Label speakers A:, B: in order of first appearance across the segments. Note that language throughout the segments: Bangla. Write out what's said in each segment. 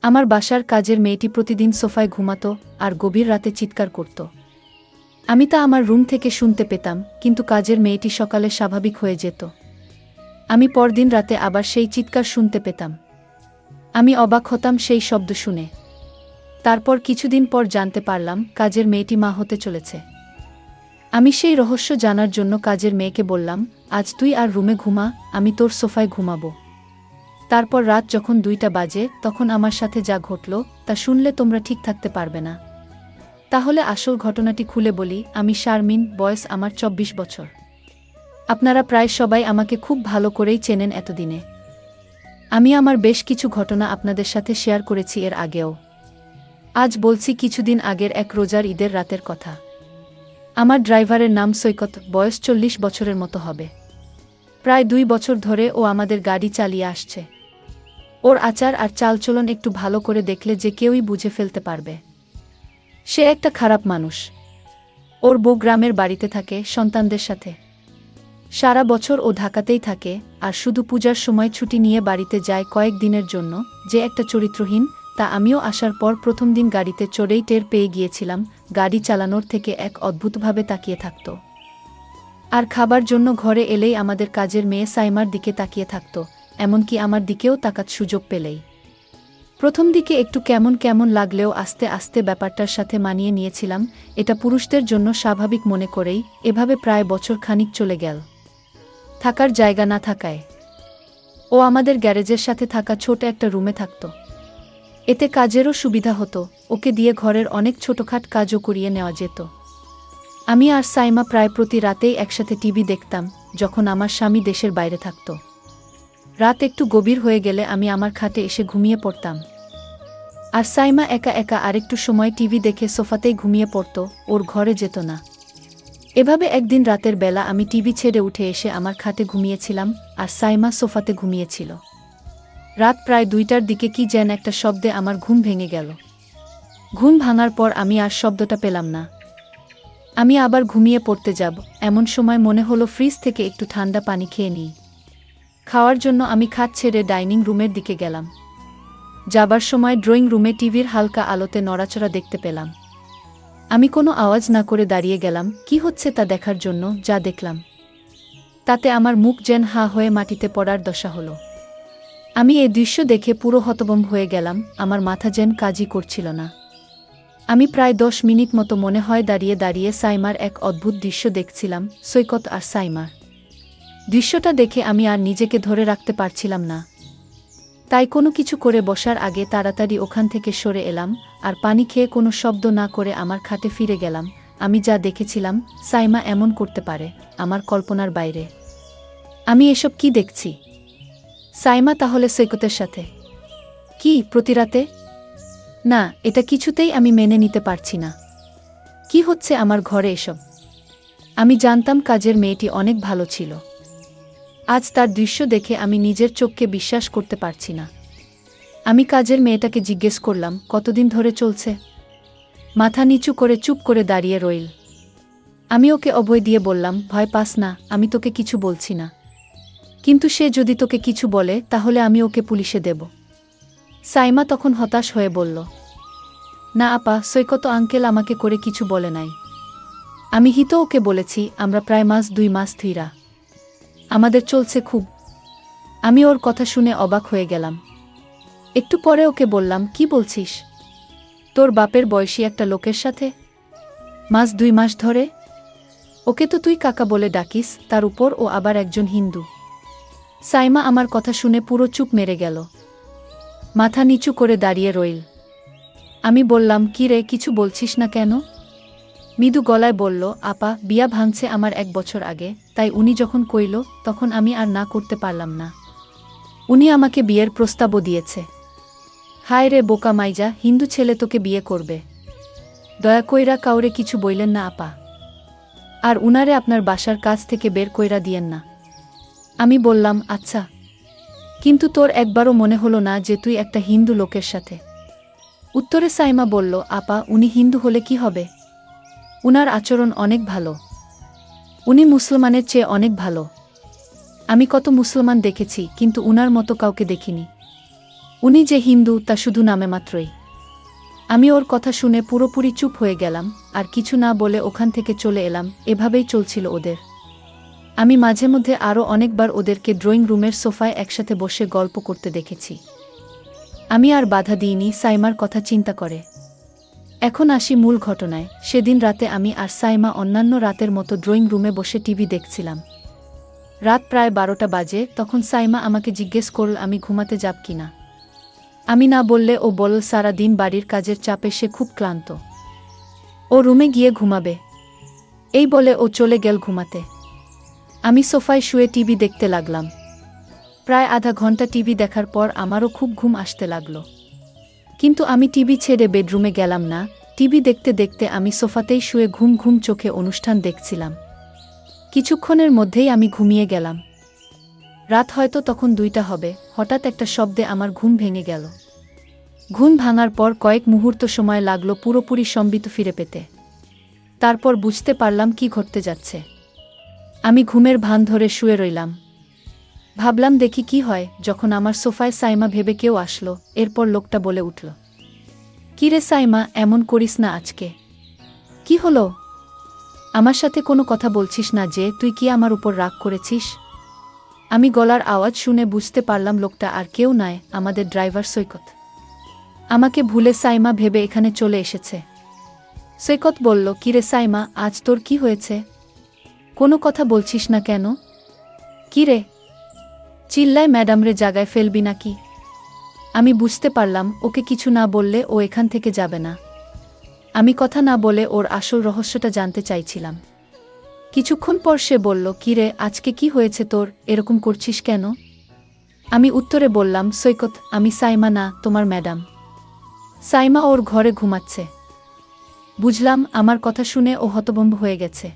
A: আমার বাসার কাজের মেয়েটি প্রতিদিন সোফায় ঘুমাতো আর গভীর রাতে চিৎকার করত। আমি তা আমার রুম থেকে শুনতে পেতাম, কিন্তু কাজের মেয়েটি সকালে স্বাভাবিক হয়ে যেত। আমি পরদিন রাতে আবার সেই চিৎকার শুনতে পেতাম। আমি অবাক হতাম সেই শব্দ শুনে। তারপর কিছুদিন পর জানতে পারলাম কাজের মেয়েটি মা হতে চলেছে। আমি সেই রহস্য জানার জন্য কাজের মেয়েকে বললাম, আজ তুই আর রুমে ঘুমা, আমি তোর সোফায় ঘুমাবো। তারপর রাত যখন 2টা বাজে তখন আমার সাথে যা ঘটল তা শুনলে তোমরা ঠিক থাকতে পারবে না। তাহলে আসল ঘটনাটি খুলে বলি। আমি শারমিন, বয়স আমার 24 বছর। আপনারা প্রায় সবাই আমাকে খুব ভালো করেই চেনেন এতদিনে। আমি আমার বেশ কিছু ঘটনা আপনাদের সাথে শেয়ার করেছি এর আগেও। আজ বলছি কিছুদিন আগের এক রোজার ঈদের রাতের কথা। আমার ড্রাইভারের নাম সৈকত, বয়স 40 বছরের মতো হবে। প্রায় 2 বছর ধরে ও আমাদের গাড়ি চালিয়ে আসছে। ওর আচার আর চালচলন একটু ভালো করে দেখলে যে কেউই বুঝে ফেলতে পারবে সে একটা খারাপ মানুষ। ওর বউ গ্রামের বাড়িতে থাকে সন্তানদের সাথে। সারা বছর ও ঢাকাতেই থাকে, আর শুধু পূজার সময় ছুটি নিয়ে বাড়িতে যায় কয়েক দিনের জন্য। যে একটা চরিত্রহীন তা আমিও আসার পর প্রথম দিন গাড়িতে চড়েই টের পেয়ে গিয়েছিলাম। গাড়ি চালানোর থেকে এক অদ্ভুতভাবে তাকিয়ে থাকত, আর খাবার জন্য ঘরে এলেই আমাদের কাজের মেয়ে সাইমার দিকে তাকিয়ে থাকত, এমনকি আমার দিকেও তাকাত সুযোগ পেলেই। প্রথম দিকে একটু কেমন কেমন লাগলেও আস্তে আস্তে ব্যাপারটার সাথে মানিয়ে নিয়েছিলাম। এটা পুরুষদের জন্য স্বাভাবিক মনে করেই এভাবে প্রায় বছর খানিক চলে গেল। থাকার জায়গা না থাকায় ও আমাদের গ্যারেজের সাথে থাকা ছোট একটা রুমে থাকত। এতে কাজেরও সুবিধা হতো, ওকে দিয়ে ঘরের অনেক ছোটখাট কাজও করিয়ে নেওয়া যেত। আমি আর সাইমা প্রায় প্রতি রাতেই একসাথে টিভি দেখতাম, যখন আমার স্বামী দেশের বাইরে থাকত। রাত একটু গভীর হয়ে গেলে আমি আমার খাটে এসে ঘুমিয়ে পড়তাম, আর সাইমা একা একা আরেকটু সময় টিভি দেখে সোফাতেই ঘুমিয়ে পড়ত, ওর ঘরে যেত না। এভাবে একদিন রাতের বেলা আমি টিভি ছেড়ে উঠে এসে আমার খাটে ঘুমিয়েছিলাম, আর সাইমা সোফাতে ঘুমিয়েছিল। রাত প্রায় 2টার দিকে কি যেন একটা শব্দে আমার ঘুম ভেঙে গেল। ঘুম ভাঙার পর আমি আর শব্দটা পেলাম না। আমি আবার ঘুমিয়ে পড়তে যাব, এমন সময় মনে হলো ফ্রিজ থেকে একটু ঠান্ডা পানি খেয়ে নিই। খাওয়ার জন্য আমি খাট ছেড়ে ডাইনিং রুমের দিকে গেলাম। যাবার সময় ড্রয়িং রুমে টিভির হালকা আলোতে নড়াচড়া দেখতে পেলাম। আমি কোনো আওয়াজ না করে দাঁড়িয়ে গেলাম কি হচ্ছে তা দেখার জন্য। যা দেখলাম তাতে আমার মুখ যেন হা হয়ে মাটিতে পড়ার দশা হলো। আমি এই দৃশ্য দেখে পুরো হতভম্ব হয়ে গেলাম, আমার মাথা যেন কাজই করছিল না। আমি প্রায় 10 মিনিট মতো মনে হয় দাঁড়িয়ে দাঁড়িয়ে সাইমার এক অদ্ভুত দৃশ্য দেখছিলাম, সৈকত আর সাইমার। দৃশ্যটা দেখে আমি আর নিজেকে ধরে রাখতে পারছিলাম না, তাই কোনো কিছু করে বসার আগে তাড়াতাড়ি ওখান থেকে সরে এলাম, আর পানি খেয়ে কোনো শব্দ না করে আমার খাটে ফিরে গেলাম। আমি যা দেখেছিলাম সাইমা এমন করতে পারে, আমার কল্পনার বাইরে। আমি এসব কি দেখছি? সাইমা তাহলে সৈকতের সাথে? কি প্রতি রাতে? না, এটা কিছুতেই আমি মেনে নিতে পারছি না। কি হচ্ছে আমার ঘরে এসব? আমি জানতাম কাজের মেয়েটি অনেক ভালো ছিল। আজ তার দৃশ্য দেখে আমি নিজের চোখকে বিশ্বাস করতে পারছি না। আমি কাজের মেয়েটাকে জিজ্ঞেস করলাম, কতদিন ধরে চলছে? মাথা নিচু করে চুপ করে দাঁড়িয়ে রইল। আমি ওকে অভয় দিয়ে বললাম, ভয় পাস না, আমি তোকে কিছু বলছি না। কিন্তু সে যদি তোকে কিছু বলে তাহলে আমি ওকে পুলিশে দেব। সাইমা তখন হতাশ হয়ে বলল, না আপা, সৈকত আঙ্কেল আমাকে করে কিছু বলে নাই। আমি হিতো ওকে বলেছি, আমরা প্রায় 2 মাস ধইরা আমাদের চলছে খুব। আমি ওর কথা শুনে অবাক হয়ে গেলাম। একটু পরে ওকে বললাম, কি বলছিস? তোর বাপের বয়সী একটা লোকের সাথে 2 মাস ধরে? ওকে তো তুই কাকা বলে ডাকিস, তার উপর ও আবার একজন হিন্দু। সাইমা আমার কথা শুনে পুরো চুপ মেরে গেল, মাথা নিচু করে দাঁড়িয়ে রইল। আমি বললাম, কি রে, কিছু বলছিস না কেন? মৃদু গলায় বলল, আপা, বিয়া ভাঙছে আমার 1 বছর আগে, তাই উনি যখন কইল তখন আমি আর না করতে পারলাম না। উনি আমাকে বিয়ের প্রস্তাবও দিয়েছে। হায় রে বোকা মাইজা, হিন্দু ছেলে তোকে বিয়ে করবে? দয়া কইরা কাউরে কিছু বইলেন না আপা, আর উনারে আপনার বাসার কাছ থেকে বের কইরা দিয়েন না। আমি বললাম, আচ্ছা, কিন্তু তোর একবারও মনে হলো না যে তুই একটা হিন্দু লোকের সাথে? উত্তরে সাইমা বলল, আপা, উনি হিন্দু হলে কি হবে? উনার আচরণ অনেক ভালো। উনি মুসলমানের চেয়ে অনেক ভালো। আমি কত মুসলমান দেখেছি, কিন্তু উনার মতো কাউকে দেখিনি। উনি যে হিন্দু তা শুধু নামে মাত্রই। আমি ওর কথা শুনে পুরোপুরি চুপ হয়ে গেলাম, আর কিছু না বলে ওখান থেকে চলে এলাম। এভাবেই চলছিল ওদের। আমি মাঝে মধ্যে আরও অনেকবার ওদেরকে ড্রয়িং রুমের সোফায় একসাথে বসে গল্প করতে দেখেছি। আমি আর বাধা দিইনি সাইমার কথা চিন্তা করে। এখন আসি মূল ঘটনায়। সেদিন রাতে আমি আর সাইমা অন্যান্য রাতের মতো ড্রয়িং রুমে বসে টিভি দেখছিলাম। রাত প্রায় 12টা বাজে। তখন সাইমা আমাকে জিজ্ঞেস করল আমি ঘুমাতে যাব কিনা। আমি না বললে ও বলল সারা দিন বাড়ির কাজের চাপে সে খুব ক্লান্ত, ও রুমে গিয়ে ঘুমাবে। এই বলে ও চলে গেল ঘুমাতে। আমি সোফায় শুয়ে টিভি দেখতে লাগলাম। প্রায় আধা ঘন্টা টিভি দেখার পর আমারও খুব ঘুম আসতে লাগলো। কিন্তু আমি টিভি ছেড়ে বেডরুমে গেলাম না। টিভি দেখতে দেখতে আমি সোফাতেই শুয়ে ঘুম ঘুম চোখে অনুষ্ঠান দেখছিলাম। কিছুক্ষণের মধ্যেই আমি ঘুমিয়ে গেলাম। রাত হয়তো তখন 2টা হবে। হঠাৎ একটা শব্দে আমার ঘুম ভেঙে গেল। ঘুম ভাঙার পর কয়েক মুহূর্ত সময় লাগলো পুরোপুরি সম্বিত ফিরে পেতে। তারপর বুঝতে পারলাম কি ঘটতে যাচ্ছে। আমি ঘুমের ভান ধরে শুয়ে রইলাম। ভাবলাম দেখি কি হয়। যখন আমার সোফায় সাইমা ভেবে কেউ আসলো। এরপর লোকটা বলে উঠল, কি রে সাইমা, এমন করিস না আজকে। কি হলো? আমার সাথে কোনো কথা বলছিস না যে? তুই কি আমার উপর রাগ করেছিস? আমি গলার আওয়াজ শুনে বুঝতে পারলাম লোকটা আর কেউ নয়, আমাদের ড্রাইভার সৈকত। আমাকে ভুলে সাইমা ভেবে এখানে চলে এসেছে। সৈকত বলল, কি রে সাইমা, আজ তোর কি হয়েছে? কোনো কথা বলছিস না কেন? কি রে? চিল্লায় ম্যাডামরে জাগায় ফেলবি নাকি? আমি বুঝতে পারলাম ওকে কিছু না বললে ও এখান থেকে যাবে না। আমি কথা না বলে ওর আসল রহস্যটা জানতে চাইছিলাম। কিছুক্ষণ পর সে বলল, কি রে, আজকে কি হয়েছে তোর, এরকম করছিস কেন? আমি উত্তরে বললাম, সৈকত, আমি সাইমা না, তোমার ম্যাডাম। সাইমা ওর ঘরে ঘুমাচ্ছে। বুঝলাম। আমার কথা শুনে ও হতভম্ব হয়ে গেছে।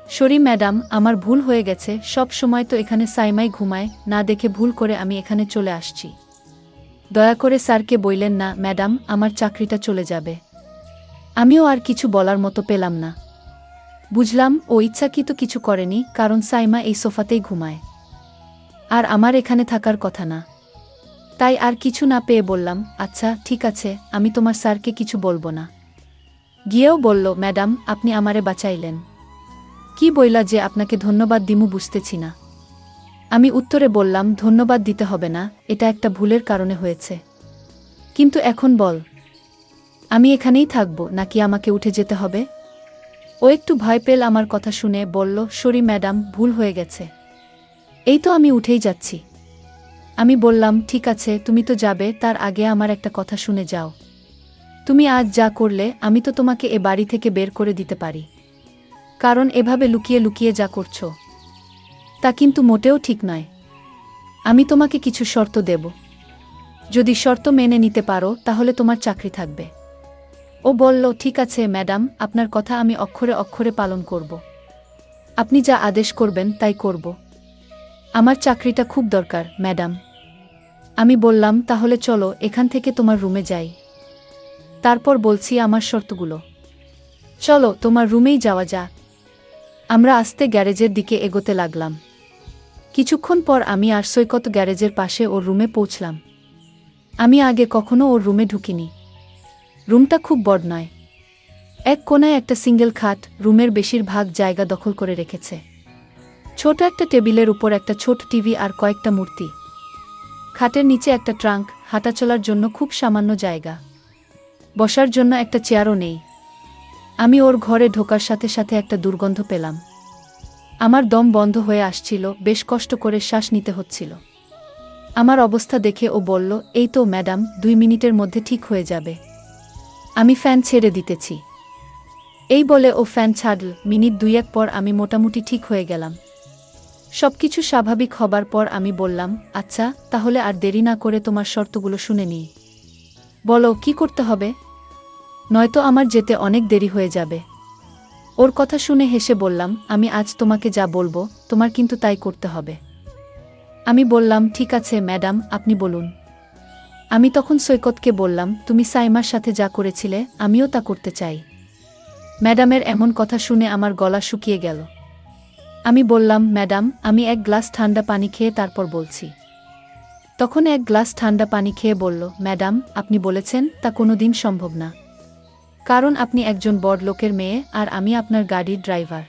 A: সরি ম্যাডাম, আমার ভুল হয়ে গেছে। সব সময় তো এখানে সাইমাই ঘুমায়, না দেখে ভুল করে আমি এখানে চলে আসছি। দয়া করে স্যারকে বললেন না ম্যাডাম, আমার চাকরিটা চলে যাবে। আমিও আর কিছু বলার মতো পেলাম না। বুঝলাম ও ইচ্ছাকৃত কিছু করেনি, কারণ সাইমা এই সোফাতেই ঘুমায়, আর আমার এখানে থাকার কথা না। তাই আর কিছু না পেয়ে বললাম, আচ্ছা ঠিক আছে, আমি তোমার স্যারকে কিছু বলবো না। গিয়েও বলল, ম্যাডাম, আপনি আমারে বাঁচাইলেন। কি বইলা যে আপনাকে ধন্যবাদ দিমু বুঝতেছি না। আমি উত্তরে বললাম, ধন্যবাদ দিতে হবে না, এটা একটা ভুলের কারণে হয়েছে। কিন্তু এখন বল, আমি এখানেই থাকব নাকি আমাকে উঠে যেতে হবে? ও একটু ভয় পেল আমার কথা শুনে, বলল, সরি ম্যাডাম, ভুল হয়ে গেছে। এই তো আমি উঠেই যাচ্ছি। আমি বললাম, ঠিক আছে, তুমি তো যাবে, তার আগে আমার একটা কথা শুনে যাও। তুমি আজ যা করলে, আমি তো তোমাকে এ বাড়ি থেকে বের করে দিতে পারি। কারণ এভাবে লুকিয়ে লুকিয়ে যা করছো, তা কিন্তু মোটেও ঠিক নয়। আমি তোমাকে কিছু শর্ত দেব। যদি শর্ত মেনে নিতে পারো তাহলে তোমার চাকরি থাকবে। ও বলল, ঠিক আছে ম্যাডাম, আপনার কথা আমি অক্ষরে অক্ষরে পালন করব। আপনি যা আদেশ করবেন তাই করব। আমার চাকরিটা খুব দরকার ম্যাডাম। আমি বললাম, তাহলে চলো এখান থেকে তোমার রুমে যাই। তারপর বলছি আমার শর্তগুলো। চলো তোমার রুমেই যাওয়া যাক। আমরা আস্তে গ্যারেজের দিকে এগোতে লাগলাম। কিছুক্ষণ পর আমি আর সৈকত গ্যারেজের পাশে ওর রুমে পৌঁছলাম। আমি আগে কখনো ওর রুমে ঢুকিনি। রুমটা খুব বড় নয়। এক কোণায় একটা সিঙ্গেল খাট রুমের বেশিরভাগ জায়গা দখল করে রেখেছে। ছোট একটা টেবিলের উপর একটা ছোট টিভি আর কয়েকটা মূর্তি। খাটের নিচে একটা ট্রাঙ্ক, হাঁটাচলার জন্য খুব সামান্য জায়গা। বসার জন্য একটা চেয়ারও নেই। আমি ওর ঘরে ঢোকার সাথে সাথে একটা দুর্গন্ধ পেলাম। আমার দম বন্ধ হয়ে আসছিল, বেশ কষ্ট করে শ্বাস নিতে হচ্ছিল। আমার অবস্থা দেখে ও বলল, এই তো ম্যাডাম, 2 মিনিটের মধ্যে ঠিক হয়ে যাবে। আমি ফ্যান ছেড়ে দিতেছি। এই বলে ও ফ্যান ছাড়ল। মিনিট 2-1 পর আমি মোটামুটি ঠিক হয়ে গেলাম। সবকিছু স্বাভাবিক হবার পর আমি বললাম, আচ্ছা তাহলে আর দেরি না করে তোমার শর্তগুলো শুনে নিই। বলো কি করতে হবে, নয়তো আমার যেতে অনেক দেরি হয়ে যাবে। ওর কথা শুনে হেসে বললাম, আমি আজ তোমাকে যা বলবো তোমার কিন্তু তাই করতে হবে। আমি বললাম, ঠিক আছে ম্যাডাম, আপনি বলুন। আমি তখন সৈকতকে বললাম, তুমি সাইমার সাথে যা করেছিলে আমিও তা করতে চাই। ম্যাডামের এমন কথা শুনে আমার গলা শুকিয়ে গেল। আমি বললাম, ম্যাডাম, আমি 1 গ্লাস ঠান্ডা পানি খেয়ে তারপর বলছি। তখন এক গ্লাস ঠান্ডা পানি খেয়ে বলল, ম্যাডাম, আপনি বলেছেন তা কোনোদিন সম্ভব না। কারণ আপনি একজন বড় লোকের মেয়ে আর আমি আপনার গাড়ির ড্রাইভার।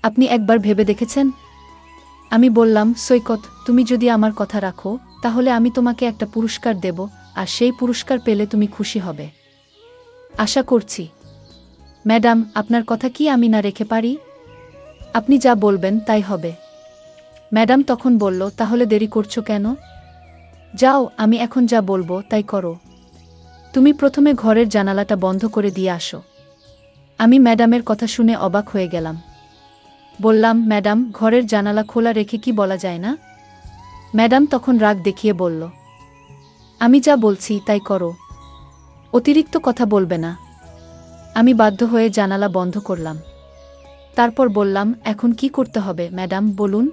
A: আপনি একবার ভেবে দেখেছেন? আমি বললাম, সৈকত, তুমি যদি আমার কথা রাখো তাহলে আমি তোমাকে একটা পুরস্কার দেব, আর সেই পুরস্কার পেলে তুমি খুশি হবে। আশা করছি। ম্যাডাম, আপনার কথা কি আমি না রেখে পারি? আপনি যা বলবেন তাই হবে। ম্যাডাম তখন বলল, তাহলে দেরি করছো কেন? যাও, আমি এখন যা বলবো তাই করো। তুমি প্রথমে ঘরের জানালাটা বন্ধ করে দিয়ে আসো। আমি ম্যাডামের কথা শুনে অবাক হয়ে গেলাম। বললাম, ম্যাডাম, ঘরের জানালা খোলা রেখে কি বলা যায় না? ম্যাডাম তখন রাগ দেখিয়ে বলল, আমি যা বলছি তাই করো, অতিরিক্ত কথা বলবে না। আমি বাধ্য হয়ে জানালা বন্ধ করলাম। তারপর বললাম, এখন কি করতে হবে ম্যাডাম, বলুন।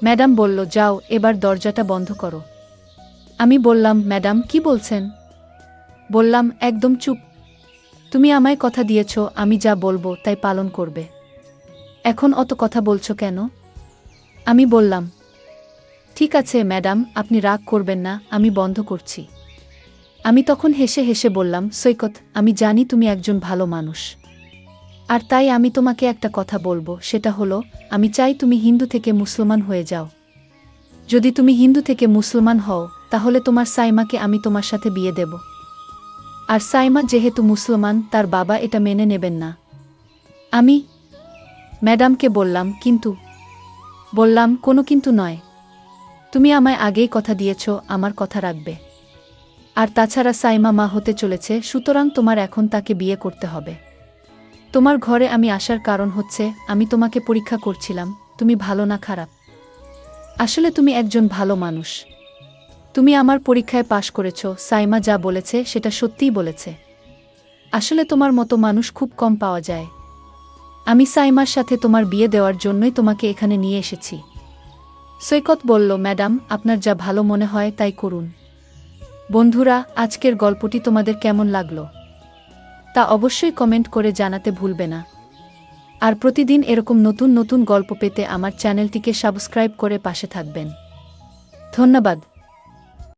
A: ম্যাডাম বলল, যাও, এবার দরজাটা বন্ধ করো। আমি বললাম, ম্যাডাম, কি বলছেন? বললাম, একদম চুপ। তুমি আমায় কথা দিয়েছ আমি যা বলবো তাই পালন করবে। এখন অত কথা বলছো কেন? আমি বললাম, ঠিক আছে ম্যাডাম, আপনি রাগ করবেন না, আমি বন্ধ করছি। আমি তখন হেসে হেসে বললাম, সৈকত, আমি জানি তুমি একজন ভালো মানুষ। আর তাই আমি তোমাকে একটা কথা বলবো, সেটা হলো, আমি চাই তুমি হিন্দু থেকে মুসলমান হয়ে যাও। যদি তুমি হিন্দু থেকে মুসলমান হও তাহলে তোমার সাইমাকে আমি তোমার সাথে বিয়ে দেব। আর সাইমা যেহেতু মুসলমান, তার বাবা এটা মেনে নেবেন না। আমি ম্যাডামকে বললাম, কিন্তু? বললাম, কোনো কিন্তু নয়। তুমি আমায় আগেই কথা দিয়েছ আমার কথা রাখবে। আর তাছাড়া সাইমা মা হতে চলেছে, সুতরাং তোমার এখন তাকে বিয়ে করতে হবে। তোমার ঘরে আমি আসার কারণ হচ্ছে, আমি তোমাকে পরীক্ষা করছিলাম তুমি ভালো না খারাপ। আসলে তুমি একজন ভালো মানুষ। তুমি আমার পরীক্ষায় পাশ করেছ, সাইমা যা বলেছে সেটা সত্যিই বলেছে। আসলে তোমার মতো মানুষ খুব কম পাওয়া যায়। আমি সাইমার সাথে তোমার বিয়ে দেওয়ার জন্যই তোমাকে এখানে নিয়ে এসেছি। সৈকত বলল, ম্যাডাম, আপনার যা ভালো মনে হয় তাই করুন। বন্ধুরা, আজকের গল্পটি তোমাদের কেমন লাগলো তা অবশ্যই কমেন্ট করে জানাতে ভুলবে না। আর প্রতিদিন এরকম নতুন নতুন গল্প পেতে আমার চ্যানেলটিকে সাবস্ক্রাইব করে পাশে থাকবেন। ধন্যবাদ।